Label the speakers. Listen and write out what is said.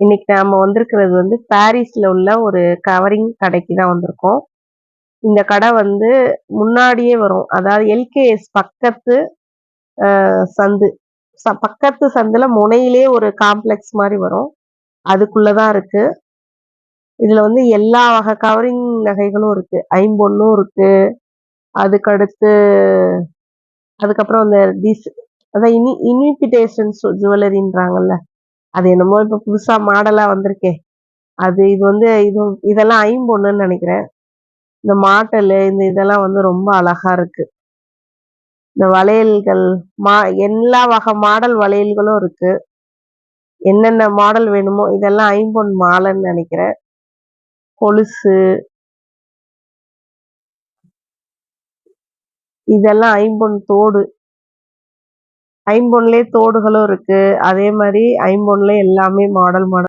Speaker 1: இன்னைக்கு நாம வந்திருக்கிறது வந்து பாரிஸ்ல உள்ள ஒரு கவரிங் கடைக்கு தான் வந்திருக்கோம். இந்த கடை வந்து முன்னாடியே வரும். அதாவது எல்கேஎஸ் பக்கத்து சந்து. பக்கத்து சந்துல முனையிலே ஒரு காம்ப்ளெக்ஸ் மாரி வரும். அதுக்குள்ள தான் இருக்கு. இதுல வந்து எல்லா வகை கவரிங் நகைகளும் இருக்கு. ஐம்பொன்னும் இருக்கு. அதுக்கடுத்து அதுக்கப்புறம் அந்த அதான் இன்விடேஷன்ஸ் ஜுவல்லரின்றாங்கல்ல. அது என்னமோ இப்ப புதுசா மாடலா வந்திருக்கே! இது வந்து இதெல்லாம் ஐம்பொன்னுன்னு நெனைக்கிறேன். இந்த மாட்டலு இதெல்லாம் வந்து ரொம்ப அழகா இருக்கு. இந்த வளையல்கள் மா எல்லா வகை மாடல் வளையல்களும் இருக்கு. என்னென்ன மாடல் வேணுமோ இதெல்லாம் ஐம்பொன் மாலைன்னு நெனைக்கிறேன். கொலுசு இதெல்லாம் ஐம்பொன் தோடு. ஐம்பொன்லயே தோடுகளும் இருக்கு. அதே மாரி ஐம்பொன்ல எல்லாமே மாடல்